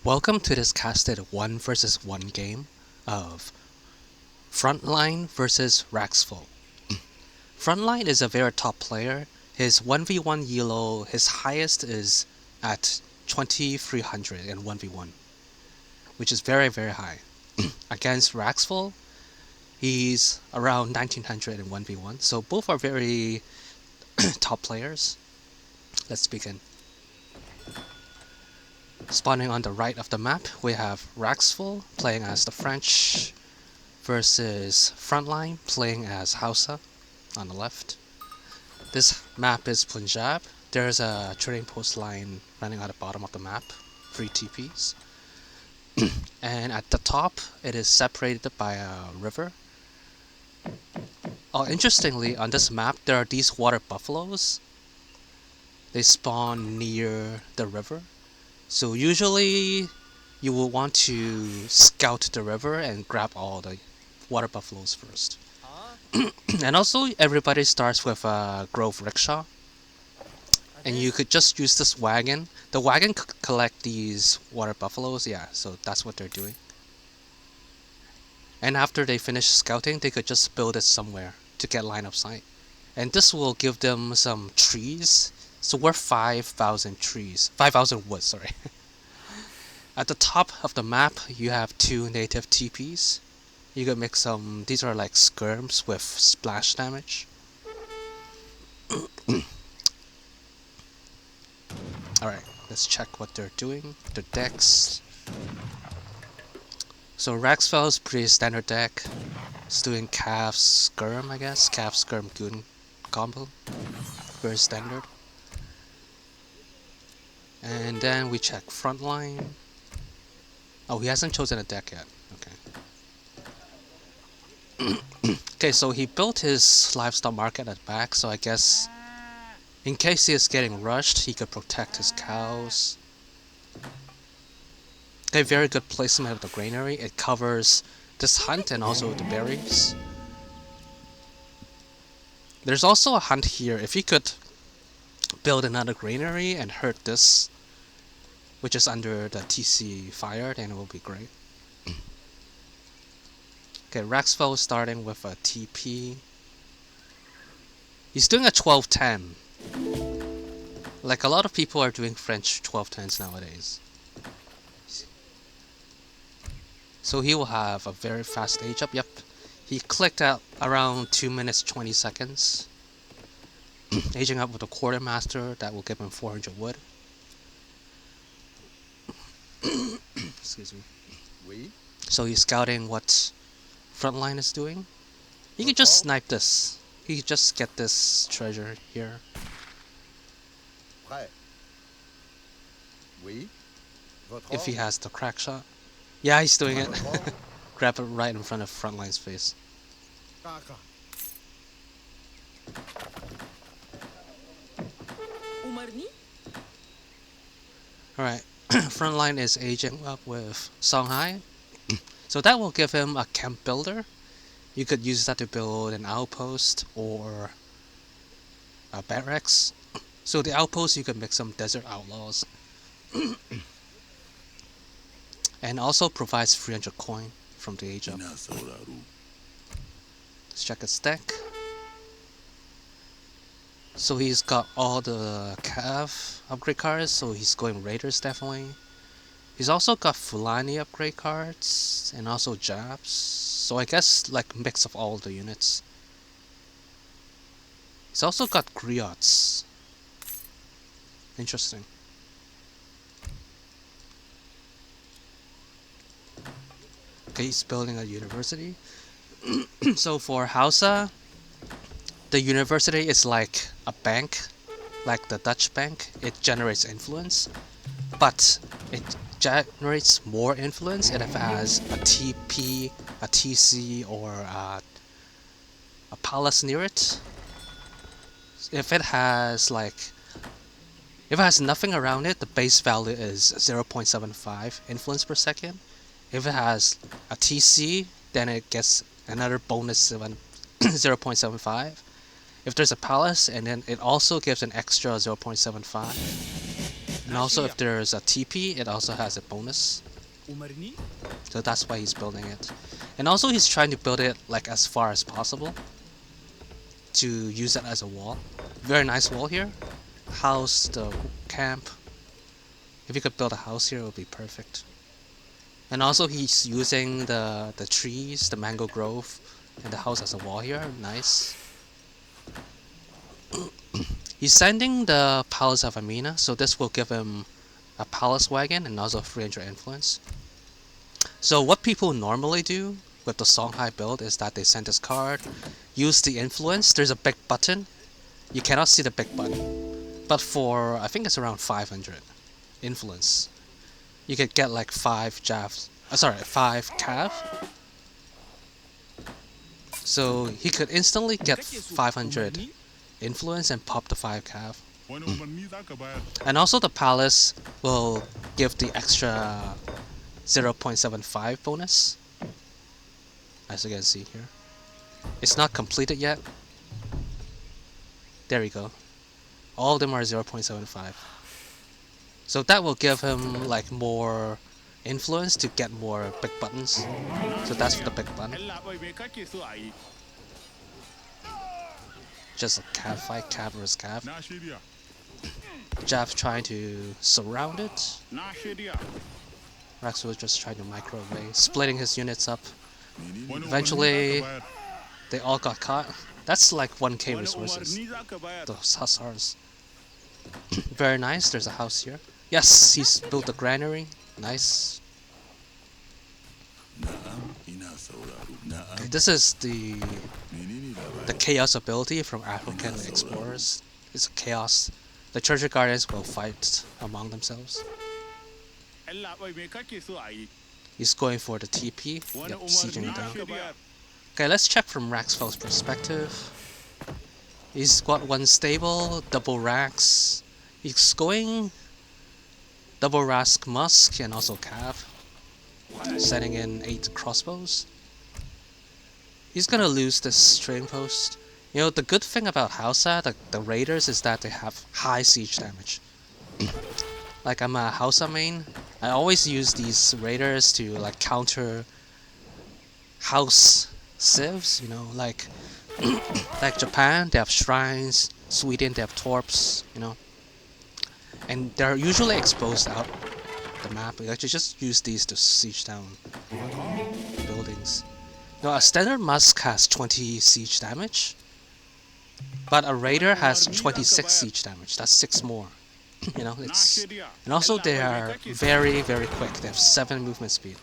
Welcome to this casted 1 versus 1 game of Frontline versus Raxefal. Frontline is a very top player. His 1v1 elo, his highest is at 2300 in 1v1, which is very, very high. Against Raxefal, he's around 1900 in 1v1, so both are very top players. Let's begin. Spawning on the right of the map, we have Raxefal playing as the French versus Frontline playing as Hausa on the left. This map is Punjab. There's a trading post line running at the bottom of the map, 3 TPs. And at the top, it is separated by a river. Oh, interestingly, on this map, there are these water buffaloes. They spawn near the river. So usually, you will want to scout the river and grab all the water buffaloes first. And also, everybody starts with a Grove Rickshaw. And you could just use this wagon. The wagon could collect these water buffaloes, yeah, so that's what they're doing. And after they finish scouting, they could just build it somewhere to get line of sight. And this will give them some trees. So we're 5,000 trees. 5,000 wood, sorry. At the top of the map, you have 2 native TPs. You can make some, these are like skirms with splash damage. Alright, let's check what they're doing. Their decks. So Raxefal is pretty standard deck. It's doing Calf Skirm, I guess. Calf Skirm Goon combo. Very standard. And then we check Frontline. Oh, he hasn't chosen a deck yet. Okay. Okay, so he built his livestock market at the back, so I guess in case he is getting rushed, he could protect his cows. Okay, very good placement of the granary. It covers this hunt and also the berries. There's also a hunt here. If he could build another granary and hurt this, which is under the TC fire, then it will be great. Okay, Raxefal starting with a TP. He's doing a 1210. Like a lot of people are doing French 1210s nowadays. So he will have a very fast age up. Yep, he clicked out around 2 minutes 20 seconds. Aging up with a quartermaster, that will give him 400 wood. Excuse me. Oui. So he's scouting what Frontline is doing. He could just snipe this. He could just get this treasure here. Prêt. Oui. Votre If he ordre. has the crack shot. Yeah, he's doing it. Grab it right in front of Frontline's face. Kaka. Alright, Frontline is aging up with Songhai. So that will give him a camp builder. You could use that to build an outpost or a barracks. So the outpost, you could make some desert outlaws. And also provides 300 coin from the age up. Let's check his deck. So he's got all the Cav upgrade cards, so he's going Raiders definitely. He's also got Fulani upgrade cards, and also Jabs. So I guess like mix of all the units. He's also got Griots. Interesting. Okay, he's building a university. So for Hausa, the university is like a bank, like the Dutch bank. It generates influence, but it generates more influence if it has a TP, a TC, or a palace near it. If it has nothing around it, the base value is 0.75 influence per second. If it has a TC, then it gets another bonus 0.75. If there's a palace, and then it also gives an extra 0.75. And also if there's a TP, it also has a bonus. Umarni? So that's why he's building it. And also he's trying to build it like as far as possible to use it as a wall. Very nice wall here. House, the camp. If you could build a house here, it would be perfect. And also he's using the trees, the mango grove, and the house as a wall here. Nice. He's sending the Palace of Amina, so this will give him a palace wagon and also 300 influence. So what people normally do with the Songhai build is that they send this card, use the influence. There's a big button. You cannot see the big button, but for I think it's around 500 influence, you could get like 5 javs. Sorry, 5 cav. So he could instantly get 500 influence and pop the 5 cav. And also the palace will give the extra 0.75 bonus, as you can see here. It's not completed yet. There we go. All of them are 0.75. So that will give him like more influence to get more big buttons. So that's for the big button. Just a cav fight, cav versus cav. Jav trying to surround it. Raxefal was just trying to micro away, splitting his units up. Eventually, they all got caught. That's like 1k resources. Those hussars. Very nice, there's a house here. Yes, he's built a granary. Nice. Okay, this is the chaos ability from African explorers. It's a chaos. The treasure guardians will fight among themselves. He's going for the TP. Yep, sieging it down. Okay, let's check from Raxefal's perspective. He's got one stable, double Rax. He's going double Rask Musk and also Cav. Setting in 8 crossbows. He's gonna lose this trading post. You know, the good thing about Hausa, the raiders, is that they have high siege damage. Like, I'm a Hausa main. I always use these raiders to like counter house civs, you know, like like Japan, they have shrines, Sweden, they have torps, you know. And they're usually exposed out the map. We actually just use these to siege down buildings. Now, a standard Musk has 20 siege damage, but a raider has 26 siege damage. That's 6 more. You know, it's, and also they are very, very quick. They have 7 movement speed.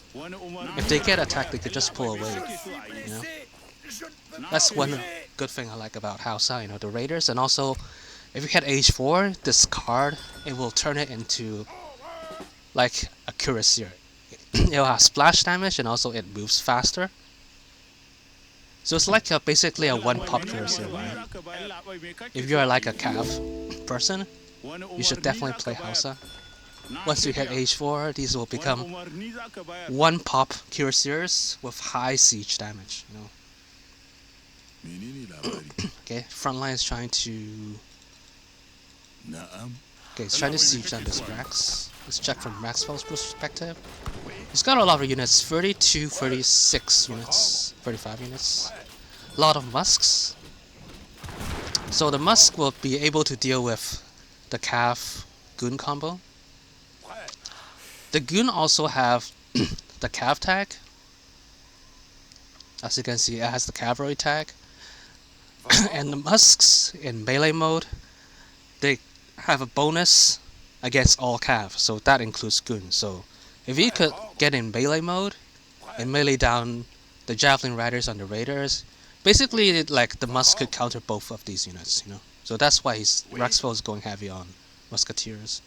If they get attacked, they could just pull away. You know, that's one good thing I like about Hausa. You know, the raiders, and also if you hit age 4, this card, it will turn it into like a cuirassier. It'll have splash damage, and also it moves faster. So it's like basically a one-pop cuirassier, right? If you are like a cav person, you should definitely play Hausa. Once you hit age 4, these will become one-pop cuirassiers with high siege damage, you know. Okay, Frontline is trying to... Okay, he's trying to siege down this Rax. Let's check from Raxefal's perspective. He's got a lot of units, 32, 36 units, 35 units. A lot of Musks. So the Musk will be able to deal with the Cav Goon combo. The Goon also have the Cav tag. As you can see, it has the cavalry tag. And the Musks in melee mode, they have a bonus against all Cav, so that includes Goon. So if you could get in melee mode and melee down the Javelin Riders on the Raiders, basically like the Musk could counter both of these units, you know. So that's why Raxefal is going heavy on Musketeers.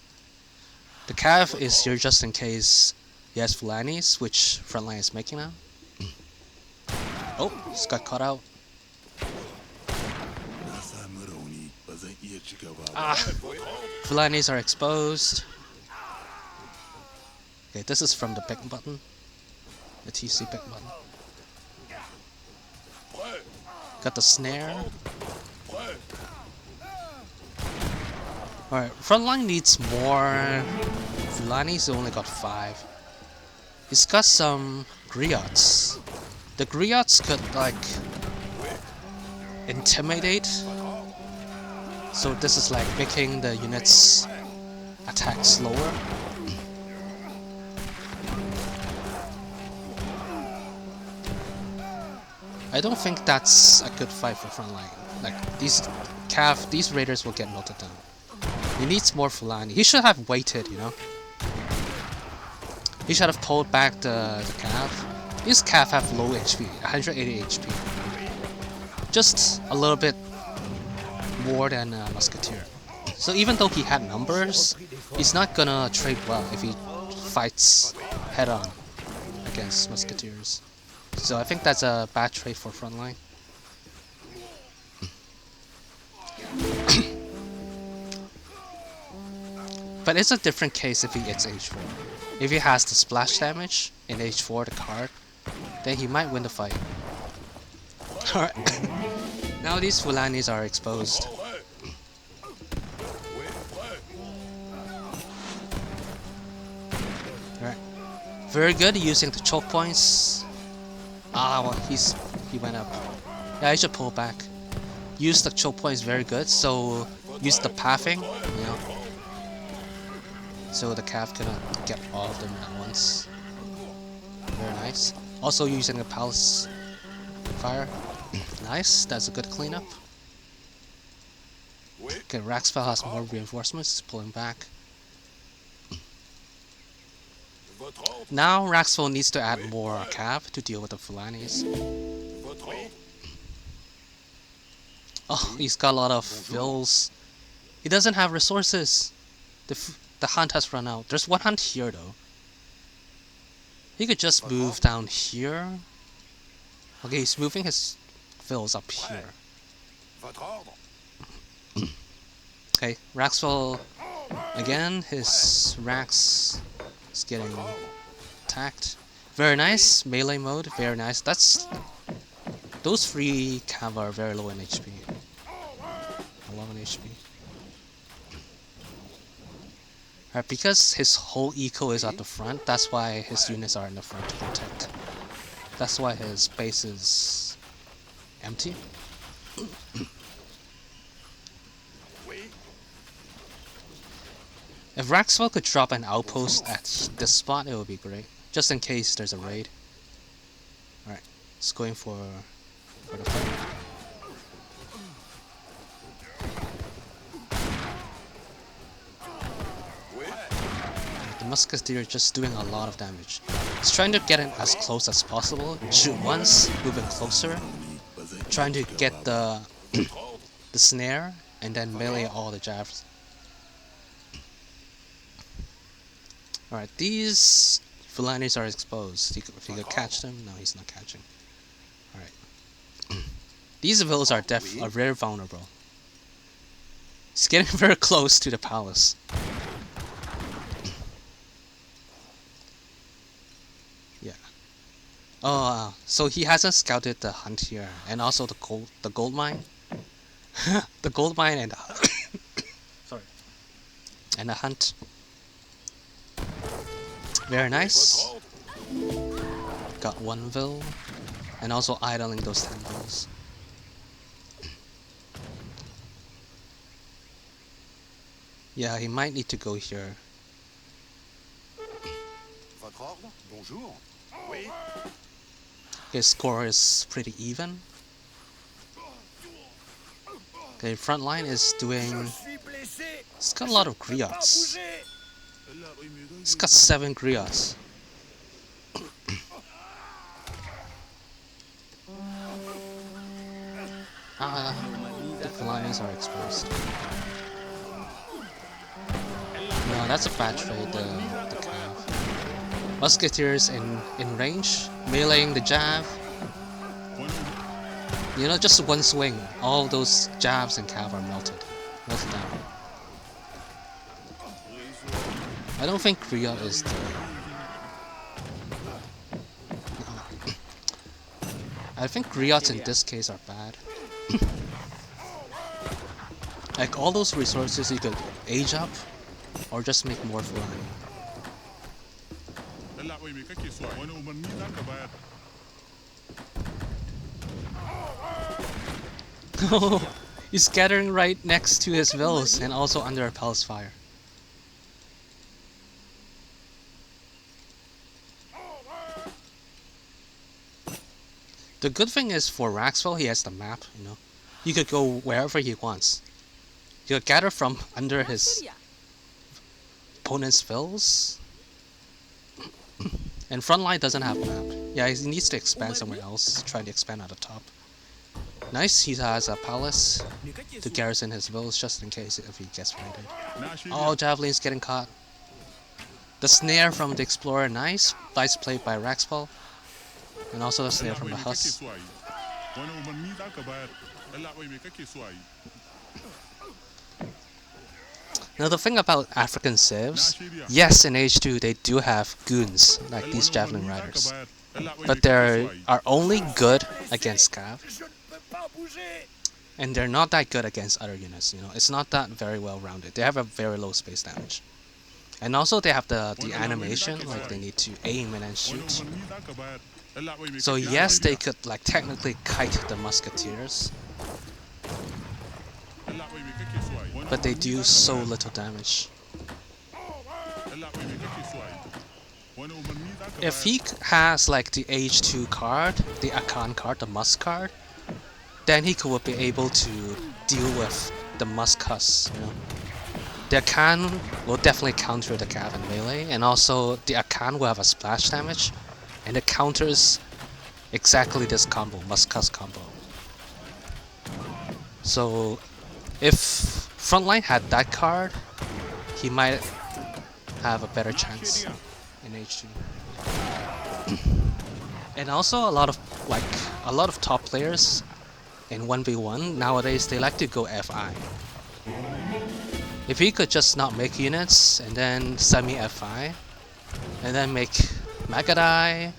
The Cav is here just in case he has Fulanis, which Frontline is making now. Oh, he's got caught out. Ah, Fulanis are exposed. Okay, this is from the big button. The TC big button. Got the snare. Alright, Frontline needs more Fulanis, he only got 5. He's got some griots. The griots could like intimidate, so this is like making the units attack slower. I don't think that's a good fight for Frontline. Like these raiders will get melted down. He needs more Fulani. He should have waited, you know. He should have pulled back the Cav. These Cav have low HP, 180 HP. Just a little bit more than a Musketeer. So even though he had numbers, he's not gonna trade well if he fights head on against Musketeers. So I think that's a bad trade for Frontline. But it's a different case if he hits H4. If he has the splash damage in H4, the card, then he might win the fight. Alright. Now these Fulanis are exposed. Alright. Very good using the choke points. Ah, well, he went up. Yeah, I should pull back. Use the choke points very good, so use the pathing, you know. So the Cav cannot get all of them at once. Very nice. Also using the palace fire. Nice, that's a good cleanup. Okay, Raxefal has more reinforcements, pulling back. Now Raxefal needs to add more Cav to deal with the Fulanis. Oh, he's got a lot of fills. He doesn't have resources. The hunt has run out. There's one hunt here though. He could just move down here. Okay, he's moving his fills up here. Okay, Raxefal again. His Rax is getting attacked. Very nice melee mode. Very nice. Those 3 Cav are very low in HP. 11 HP. Alright, because his whole eco is at the front, that's why his units are in the front to protect. That's why his base is empty. If Raxefal could drop an outpost at this spot, it would be great. Just in case there's a raid. Alright, it's going for the fight. The Musketeer is just doing a lot of damage. He's trying to get in as close as possible, shoot once, moving closer, trying to get the the snare, and then melee all the jabs. Alright, these Fulanis are exposed. If he could catch them, no, he's not catching. Alright. These villas are very vulnerable. He's getting very close to the palace. Yeah. Oh, so he hasn't scouted the hunt here, and also the gold mine. The gold mine and the sorry, and the hunt. Very nice. Got 1 vil, and also idling those 10 vils. Yeah, he might need to go here. His score is pretty even. Okay, Frontline is doing... He's got a lot of griots. He's got 7 griots. The Fulanis are exposed. No, that's a bad trade, the Cav. Musketeers in range, meleeing the jab. You know, just one swing, all those jabs and Cav are melted down. I don't think griot is the... I think griots in this case are bad. Like all those resources you could age up or just make more flying. He's scattering right next to his villas and also under a palace fire. The good thing is for Raxefal, he has the map, you know. You could go wherever he wants. You could gather from under his opponent's villas. And Frontline doesn't have a map. Yeah, he needs to expand somewhere else, trying to expand at the top. Nice, he has a palace to garrison his villas just in case if he gets raided. Oh, Javelin's getting caught. The snare from the Explorer, nice. Nice played by Raxefal. And also the snare from the Huss. Now the thing about African civs, yes, in H2 they do have goons, like these Javelin Riders. But they are only good against Cav. And they're not that good against other units, you know. It's not that very well rounded. They have a very low space damage. And also they have the animation, like they need to aim and then shoot. So yes, they could like technically kite the musketeers, but they do so little damage. If he has like the H2 card, the Akan card, the Musk card, then he would be able to deal with the Musk Huss, you know. The Akan will definitely counter the Cav and melee, and also the Akan will have a splash damage, and it counters exactly this combo, Musk Huss combo. So if Frontline had that card, he might have a better chance in H2. And also a lot of top players in 1v1 nowadays, they like to go FI. If he could just not make units and then semi FI and then make Magadai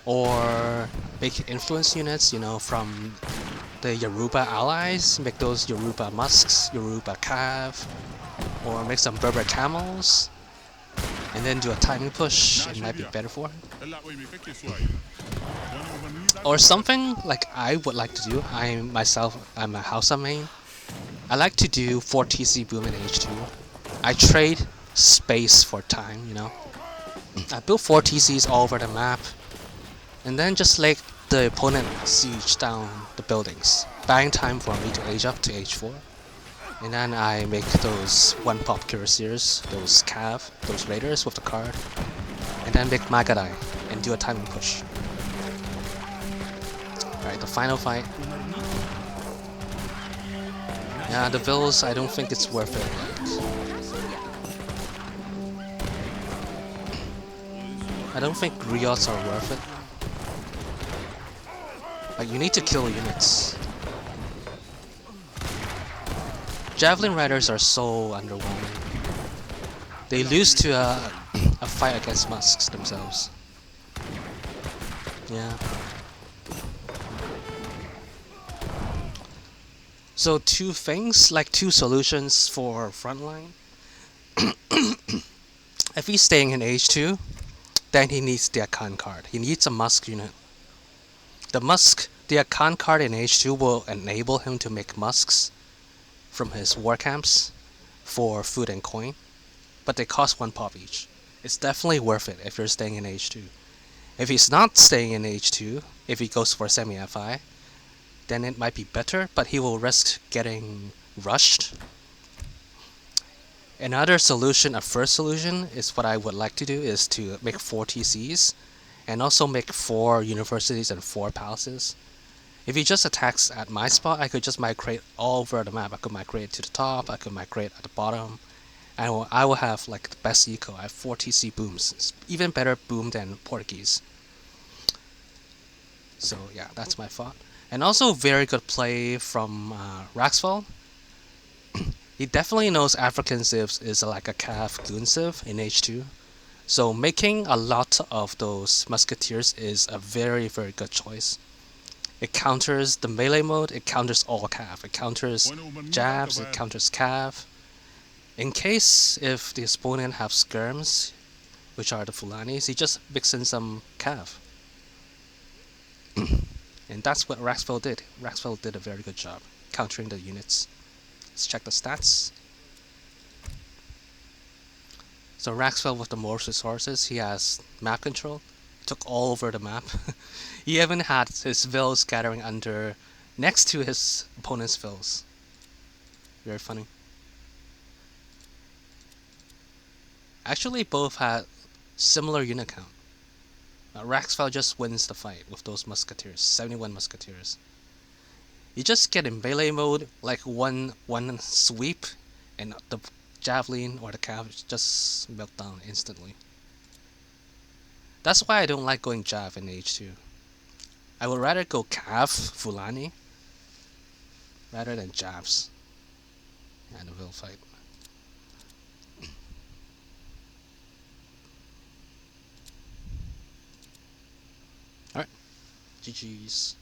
or make influence units, you know, from the Yoruba allies, make those Yoruba Musks, Yoruba Cav, or make some Berber Camels, and then do a timing push, it might be better for him. Or something like I would like to do, I'm a Hausa main. I like to do 4 TC boom in H2. I trade space for time, you know. I build 4 TCs all over the map, and then just let the opponent siege down the buildings, buying time for me to age up to H4. And then I make those 1-pop cuirassiers, those Cav, those raiders with the card, and then make Magadai and do a timing push. Alright, the final fight. Yeah, the villas, I don't think it's worth it. I don't think griots are worth it. Like, you need to kill units. Javelin Riders are so underwhelming. They lose to a fight against Musks themselves. Yeah. So two things, like two solutions for Frontline. If he's staying in H2, then he needs the Akan card. He needs a Musk unit. The Akan card in H2 will enable him to make Musks from his war camps for food and coin, but they cost 1 pop each. It's definitely worth it if you're staying in H2. If he's not staying in H2, if he goes for semi-FI, then it might be better, but he will risk getting rushed. Another solution, a first solution, is what I would like to do, is to make 4 TCs, and also make 4 universities and 4 palaces. If he just attacks at my spot, I could just migrate all over the map. I could migrate to the top, I could migrate at the bottom, and I will have like the best eco. I have 4 TC booms. It's even better boom than Portuguese. So yeah, that's my thought. And also very good play from Raxefal. He definitely knows African civs is like a Cav Goon civ in H2. So making a lot of those musketeers is a very, very good choice. It counters the melee mode, it counters all cav. It counters jabs, it counters cav. In case if the opponent have skirms, which are the Fulanis, he just mix in some cav. And that's what Raxefal did. Raxefal did a very good job countering the units. Let's check the stats. So Raxefal with the most resources, he has map control. Took all over the map. He even had his vills scattering under next to his opponent's vills. Very funny. Actually, both had similar unit count. Raxefal just wins the fight with those musketeers, 71 musketeers. You just get in melee mode, like one sweep, and the javelin or the cav just melt down instantly. That's why I don't like going Jav in H2. I would rather go Cav Fulani rather than Javs and a will fight. Alright, GG's.